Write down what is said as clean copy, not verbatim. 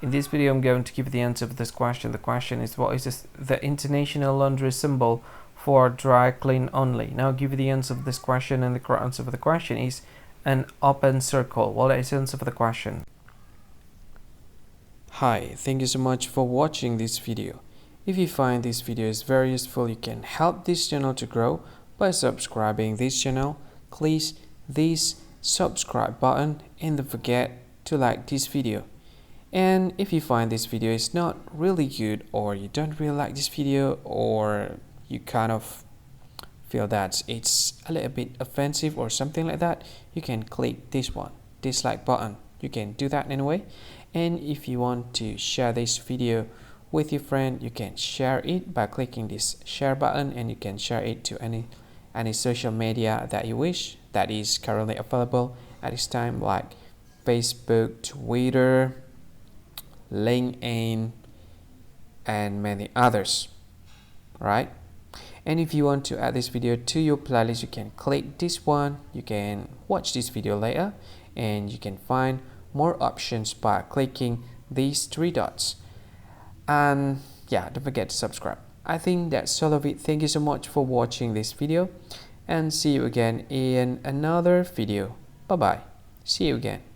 In this video, I'm going to give you the answer of this question. The question is, what is the international laundry symbol for dry clean only? Now I'll give you the answer of this question, and the correct answer for the question is an open circle. Well, that is the answer for the question. Hi, thank you so much for watching this video. If you find this video is very useful, you can help this channel to grow by subscribing this channel. Please this subscribe button and don't forget to like this video. And if you find this video is not really good, or you don't really like this video, or you kind of feel that it's a little bit offensive or something like that, you can click this one, dislike button. You can do that anyway. And if you want to share this video with your friend, you can share it by clicking this share button, and you can share it to any social media that you wish that is currently available at this time, like Facebook, Twitter, LinkedIn, and many others, right? And if you want to add this video to your playlist, you can click this one. You can watch this video later, and you can find more options by clicking these three dots. And yeah, don't forget to subscribe. I think that's all of it. Thank you so much for watching this video, and see you again in another video. Bye bye. See you again.